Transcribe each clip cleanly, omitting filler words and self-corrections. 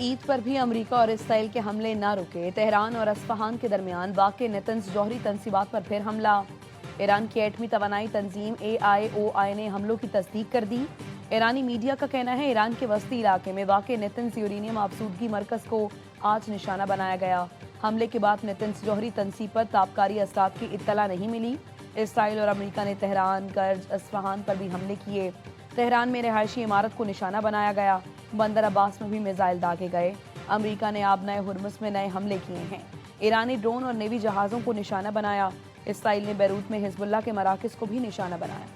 ईद पर भी अमेरिका और इसराइल के हमले न रुके। तेहरान और अस्फहान के दरमियान वाक़ नेतन्स जौहरी तनसीबात पर फिर हमला। ईरान की एटमी तवानाई तंजीम AIOI ने हमलों की तस्दीक कर दी। ईरानी मीडिया का कहना है ईरान के वस्ती इलाके में वाक़ नेतन्स यूरेनियम आबसूदगी मरकज़ को आज निशाना बनाया गया। हमले के बाद नेतन्स जौहरी तनसीब पर ताबकारी असरात की इत्तला नहीं मिली। इसराइल और अमेरिका ने तेहरान, कर्ज, अस्फहान पर भी हमले किए। तेहरान में रिहायशी इमारत को निशाना बनाया गया। बंदर अब्बास में भी मिसाइल दागे गए। अमेरिका ने आबनाए हुर्मुज़ में नए हमले किए हैं। ईरानी ड्रोन और नेवी जहाज़ों को निशाना बनाया। इसराइल ने बैरूत में हिजबुल्लाह के मराकज़ को भी निशाना बनाया।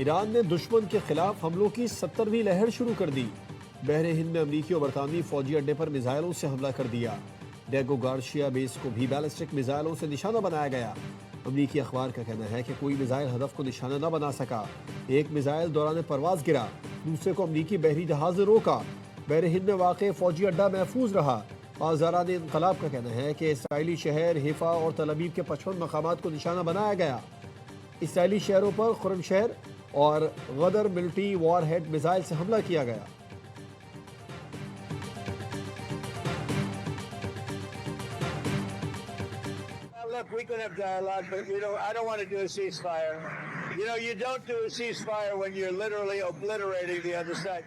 ईरान ने दुश्मन के खिलाफ हमलों की 70वीं लहर शुरू कर दी। बहरे हिंद में अमरीकी और बरतानवी फौजी अड्डे पर मिसाइलों से हमला कर दिया। डेगो गार्शिया बेस को भी बैलिस्टिक मिसाइलों से निशाना बनाया गया। अमरीकी अखबार का कहना है कि कोई मिसाइल हदफ को निशाना न बना सका। एक मिसाइल दौरान परवाज गिरा, दूसरे को अमरीकी बहरी जहाज ने रोका। बहरे हिंद में वाक़ फौजी अड्डा महफूज रहा। आज़ारान इनकलाब का कहना है कि इसराइली शहर हिफा और तल अबीब के 55 मकामात को निशाना बनाया गया। इसराइली शहरों पर खुरम शहर और गदर मिलिट्री वॉरहेड मिसाइल से हमला किया गया। Look, we could have dialogue, but I don't want to do a ceasefire. You don't do a ceasefire when you're literally obliterating the other side.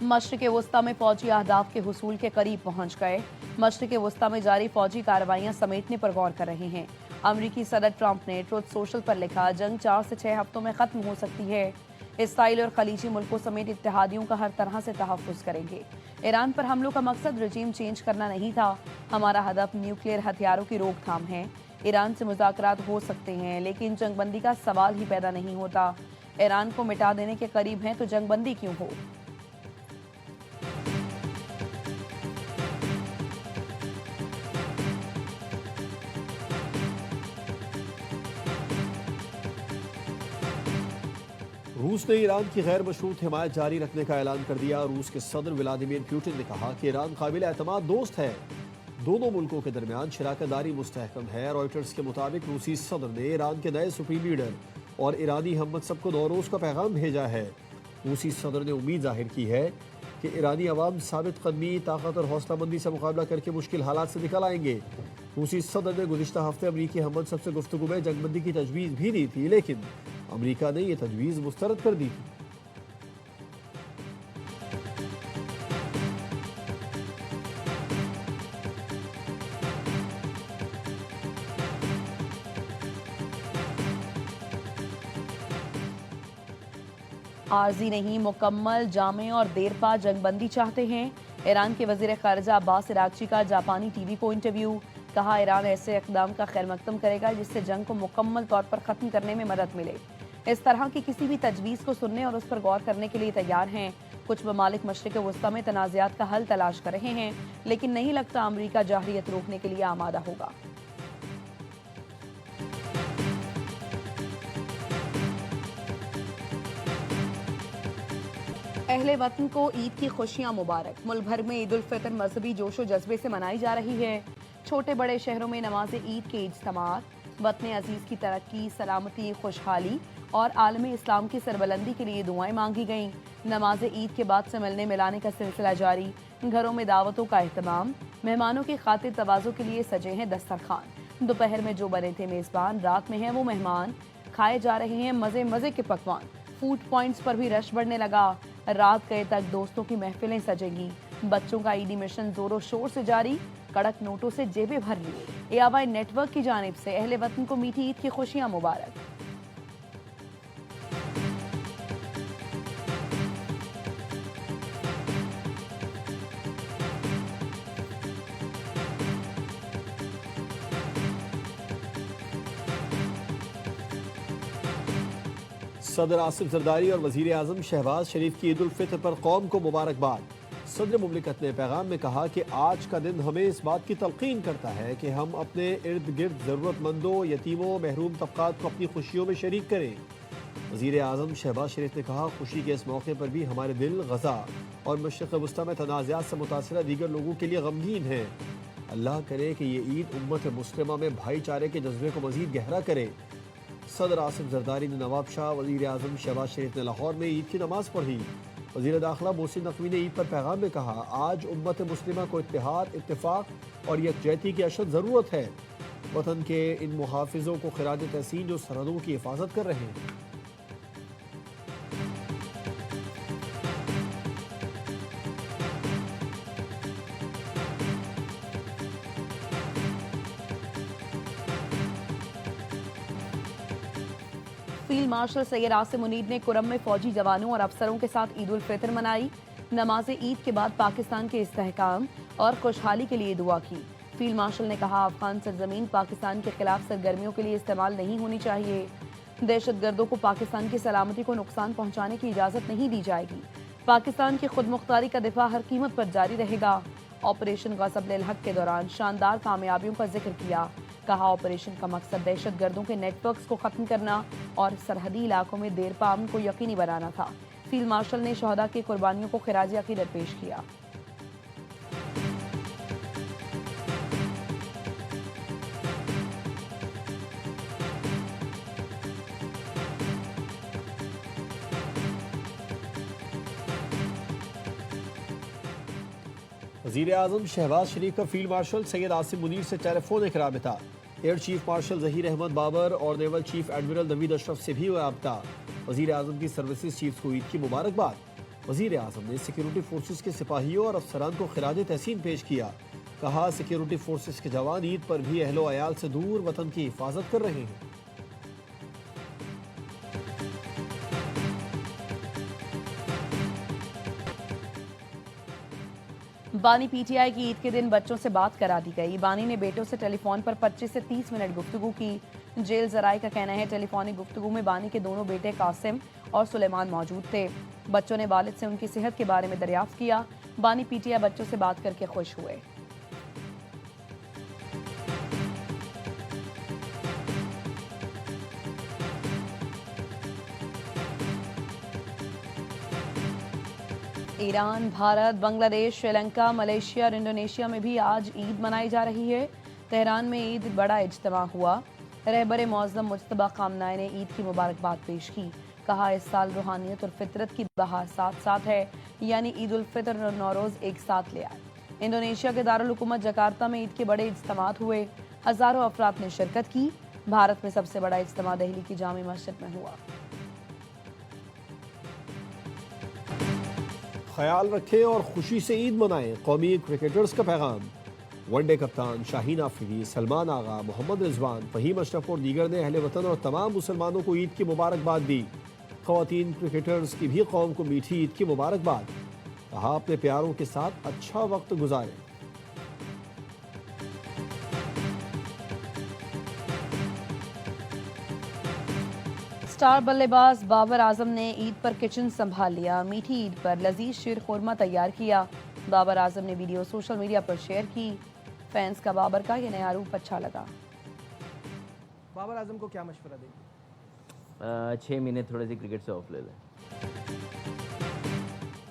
मशरिक़ वस्ता में फौजी अहदाफ के हुसूल के करीब पहुंच गए। मशरिक़ वस्ता में जारी फौजी कार्रवाइयां समेटने पर गौर कर रहे हैं। अमरीकी सदर ट्रंप ने ट्रुथ सोशल पर लिखा, जंग 4 से 6 हफ्तों में खत्म हो सकती है। इसराइल और खलीजी मुल्कों समेत इत्तेहादियों का हर तरह से तहफ़्फ़ुज़ करेंगे। ईरान पर हमलों का मकसद रजीम चेंज करना नहीं था। हमारा हदफ न्यूक्लियर हथियारों की रोकथाम है। ईरान से मुज़ाकरात हो सकते हैं, लेकिन जंगबंदी का सवाल ही पैदा नहीं होता। ईरान को मिटा देने के करीब हैं तो जंगबंदी क्यों हो। रूस ने ईरान की गैर मशरूत हिमायत जारी रखने का ऐलान कर दिया। रूस के सदर व्लादिमीर पुतिन ने कहा कि ईरान काबिल एतमाद दोस्त है। दोनों मुल्कों के दरमियान शराकतदारी मुस्तहकम है। रॉयटर्स के मुताबिक रूसी सदर ने ईरान के नए सुप्रीम लीडर और ईरानी हममनसब को नौरोज का पैगाम भेजा है। रूसी सदर ने उम्मीद जाहिर की है कि ईरानी अवाम साबित कदमी, ताकत और हौसलामंदी से मुकाबला करके मुश्किल हालात से निकल आएंगे। रूसी सदर ने गुज़िश्ता हफ्ते अमरीकी हममनसब से गुफ्तगू में जंगबंदी की तजवीज़ भी दी थी, लेकिन अमरीका ने यह तजवीज़ मुस्तरद कर दी थी। आर्जी नहीं, मुकम्मल, जामे और देरपा जंगबंदी चाहते हैं। ईरान के वज़ीर ख़ारिजा अब्बास इराक़ची का जापानी टीवी को इंटरव्यू। कहा, ईरान ऐसे इक़दाम का खैर मकदम करेगा जिससे जंग को मुकम्मल तौर पर ख़त्म करने में मदद मिले। इस तरह की किसी भी तजवीज़ को सुनने और उस पर गौर करने के लिए तैयार हैं। कुछ ममालिक मशरिक़ वस्ता में तनाज़ात का हल तलाश कर रहे हैं, लेकिन नहीं लगता अमरीका जाहरियत रोकने के लिए आमादा होगा। अहले वतन को ईद की खुशियां मुबारक। मुल्क भर में ईद उल फितर मजहबी जोशो जज्बे से मनाई जा रही है। छोटे बड़े शहरों में नमाज ईद के इज्तिमात, वतन अजीज की तरक्की, सलामती, खुशहाली और आलम इस्लाम की सरबलंदी के लिए दुआएं मांगी गईं। नमाज ईद के बाद से मिलने मिलाने का सिलसिला जारी। घरों में दावतों का एहतमाम। मेहमानों की खातिर तवाज़ो के लिए सजे हैं दस्तरखान। दोपहर में जो बने थे मेज़बान, रात में हैं वो मेहमान। खाए जा रहे हैं मज़े मज़े के पकवान। फूड पॉइंट्स पर भी रश बढ़ने लगा। रात गए तक दोस्तों की महफिलें सजेंगी। बच्चों का ईदी मिशन जोरों शोर से जारी। कड़क नोटों से जेबें भर ली। AIY नेटवर्क की जानिब से अहले वतन को मीठी ईद की खुशियां मुबारक। सदर आसिफ जरदारी और वज़ीर आज़म शहबाज शरीफ की ईद उल फितर पर कौम को मुबारकबाद। सदर मुमलिकत ने पैगाम में कहा कि आज का दिन हमें इस बात की तलकीन करता है कि हम अपने इर्द गिर्द ज़रूरतमंदों, यतीमों, महरूम तबकात को अपनी खुशियों में शरीक करें। वज़ीर आज़म शहबाज शरीफ ने कहा, खुशी के इस मौके पर भी हमारे दिल गज़ा और मशरिक़ वस्ता में तनाज़ात से मुतासिर दीगर लोगों के लिए गमगीन हैं। अल्लाह करे कि ये ईद उम्मत मुस्लिमा में भाईचारे के जज्बे को मजीद गहरा करे। सदर आसिफ जरदारी ने नवाब शाह, वज़ीर आज़म शहबाज शरीफ ने लाहौर में ईद की नमाज पढ़ी। वज़ीर दाखिला मोहसिन नकवी ने ईद पर पैगाम में कहा, आज उम्मत मुस्लिमा को इत्तेहाद, इत्तेफाक और यकजहती की अशद ज़रूरत है। वतन के इन मुहाफिजों को खिराज तहसीन जो सरहदों की हिफाजत कर रहे हैं। फील्ड मार्शल सैयद आसिम मुनीर ने कुरम में फौजी जवानों और अफसरों के साथ ईद उल फितर मनाई। नमाज ईद के बाद पाकिस्तान के इस्तेहकाम और खुशहाली के लिए दुआ की। फील्ड मार्शल ने कहा, अफगान सरजमीन पाकिस्तान के खिलाफ सरगर्मियों के लिए इस्तेमाल नहीं होनी चाहिए। दहशतगर्दों को पाकिस्तान की सलामती को नुकसान पहुंचाने की इजाज़त नहीं दी जाएगी। पाकिस्तान की खुद मुख्तारी का दिफा हर कीमत पर जारी रहेगा। ऑपरेशन गज़ब लिल हक के दौरान शानदार कामयाबियों का जिक्र किया। कहा, ऑपरेशन का मकसद दहशतगर्दों के नेटवर्क्स को खत्म करना और सरहदी इलाकों में देरपा अमन को यकीनी बनाना था। फील्ड मार्शल ने शहदा की कुर्बानियों को खिराज अकीदत पेश किया। वज़ीर आज़म शहबाज शरीफ का फील्ड मार्शल सैयद आसिम मुनीर से टेलीफोन इकराम था। Air chief marshal Zaheer Ahmed Babar और naval chief admiral Naveed Ashraf से भी रब्ता। वज़ीर आज़म की सर्विसेज चीफ्स को ईद की मुबारकबाद। वज़ीर आज़म ने सिक्योरिटी फोर्सेस के सिपाहियों और अफसरान को खिराज तहसीन पेश किया। कहा, सिक्योरिटी फोर्सेस के जवान ईद पर भी अहलो अयाल से दूर वतन की हिफाजत कर रहे हैं। बानी पीटीआई की ईद के दिन बच्चों से बात करा दी गई। बानी ने बेटों से टेलीफोन पर 25 से 30 मिनट गुफ्तगू की। जेल जराए का कहना है, टेलीफोनिक गुफ्तगू में बानी के दोनों बेटे कासिम और सुलेमान मौजूद थे। बच्चों ने वालिद से उनकी सेहत के बारे में दरियाफ्त किया। बानी पीटीआई बच्चों से बात करके खुश हुए। ईरान, भारत, बांग्लादेश, श्रीलंका, मलेशिया और इंडोनेशिया में भी आज ईद मनाई जा रही है। तेहरान में ईद बड़ा इज्तिमा हुआ। रहबर मौज़म मुज्तबा कामनाई ने ईद की मुबारकबाद पेश की। कहा, इस साल रूहानियत और फितरत की बहार साथ साथ है, यानी ईद उल फितर और नौरोज़ एक साथ ले आए। इंडोनेशिया के दारुल हुकूमत जकार्ता में ईद के बड़े इज्तिमात हुए। हज़ारों अफराद ने शिरकत की। भारत में सबसे बड़ा इज्तिमा दिल्ली की जामी मस्जिद में हुआ। ख्याल रखें और खुशी से ईद मनाएं, कौमी क्रिकेटर्स का पैगाम। वनडे कप्तान शाहीन आफरीदी, सलमान आगा, मोहम्मद रिजवान, फहीम अशरफ और दीगर ने अहले वतन और तमाम मुसलमानों को ईद की मुबारकबाद दी। ख़वातीन क्रिकेटर्स की भी कौम को मीठी ईद की मुबारकबाद। कहा, अपने प्यारों के साथ अच्छा वक्त गुजारें। स्टार बल्लेबाज बाबर आजम ने ईद पर किचन संभाल लिया। मीठी ईद पर लजीज शीर खुरमा तैयार किया। बाबर आजम ने वीडियो सोशल मीडिया पर शेयर की। फैंस का बाबर का ये नया रूप अच्छा लगा। बाबर आजम को क्या मशवरा देंगे? 6 महीने थोड़े से क्रिकेट से ऑफ ले लें।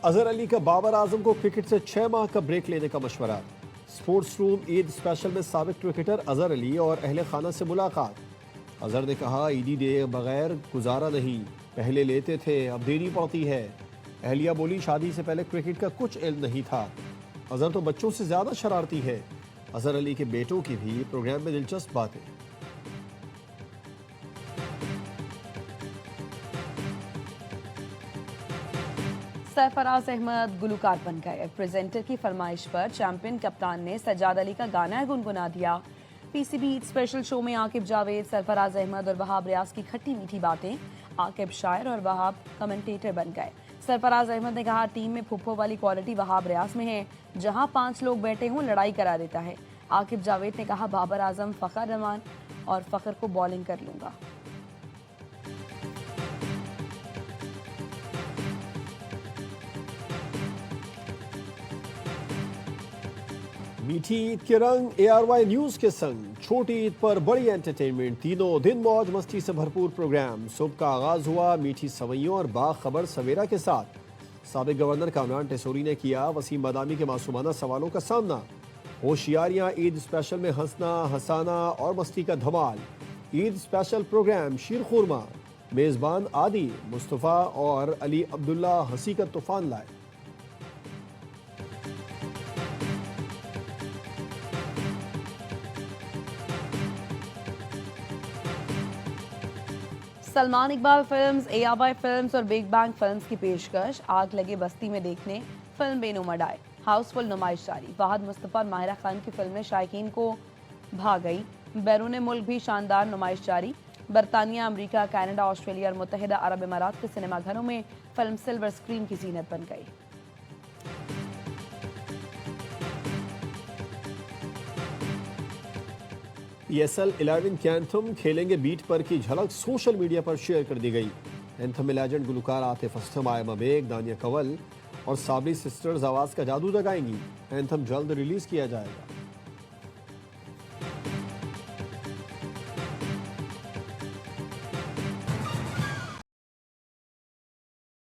अजहर अली का बाबर आजम को क्रिकेट से 6 माह का ब्रेक लेने का मशवरा। स्पोर्ट्स रूम ईद स्पेशल में साबिक क्रिकेटर अजहर अली और अहले खाना से मुलाकात। अजहर ने कहा, ईदी दे बगैर गुजारा नहीं, पहले लेते थे अब देनी पड़ती है। अहलिया बोली, शादी से पहले क्रिकेट का कुछ इल्म नहीं था। अजहर तो बच्चों से ज़्यादा शरारती है। अजहर अली के बेटों की भी प्रोग्राम में दिलचस्प बातें। सरफराज अहमद गुलकार बन गए। प्रेजेंटर की फरमाइश पर चैंपियन कप्तान ने सज्जाद अली का गाना गुनगुना दिया। पीसीबी स्पेशल शो में आकिब जावेद, सरफराज अहमद और वहाब रियाज की खट्टी मीठी बातें। आकिब शायर और वहाब कमेंटेटर बन गए। सरफराज अहमद ने कहा, टीम में फुफ्फो वाली क्वालिटी वहाब रियाज में है। जहां 5 लोग बैठे हों लड़ाई करा देता है। आकिब जावेद ने कहा, बाबर आजम, फ़खर रहमान और फ़खर को बॉलिंग कर लूंगा। मीठी ईद के रंग ARY न्यूज़ के संग। छोटी ईद पर बड़ी एंटरटेनमेंट, तीनों दिन मौज मस्ती से भरपूर प्रोग्राम। सुबह का आगाज हुआ मीठी सवैयों और बाखबर सवेरा के साथ। साबिक गवर्नर कामरान टेसोरी ने किया वसीम बादामी के मासूमाना सवालों का सामना। होशियारियां ईद स्पेशल में हंसना हंसाना और मस्ती का धमाल। ईद स्पेशल प्रोग्राम शीर खुरमा, मेज़बान आदि मुस्तफ़ा और अली अब्दुल्ला हंसी का तूफान लाए। सलमान इकबाल फिल्म्स, एआबाई फिल्म्स और बिग बैंग फिल्म्स की पेशकश आग लगे बस्ती में देखने फिल्म बेनुमा डाई। हाउसफुल नुमाइश जारी। वाहिद मुस्तफ़ा और माहिरा खान की फिल्में शायकीन को भा गई। बैरून मुल्क भी शानदार नुमाइश जारी। बरतानिया, अमेरिका, कनाडा, ऑस्ट्रेलिया और मुत्तहिदा अरब इमारात के सिनेमाघरों में फिल्म सिल्वर स्क्रीन की जीनत बन गई। ESL 11 के एंथम खेलेंगे बीट पर की झलक सोशल मीडिया पर शेयर कर दी गई। एंथम में लेजेंड गुलकार आतिफ असलम, आयमा बेग, दानिया कंवल और साबरी सिस्टर्स आवाज का जादू जगाएंगी। एंथम जल्द रिलीज किया जाएगा।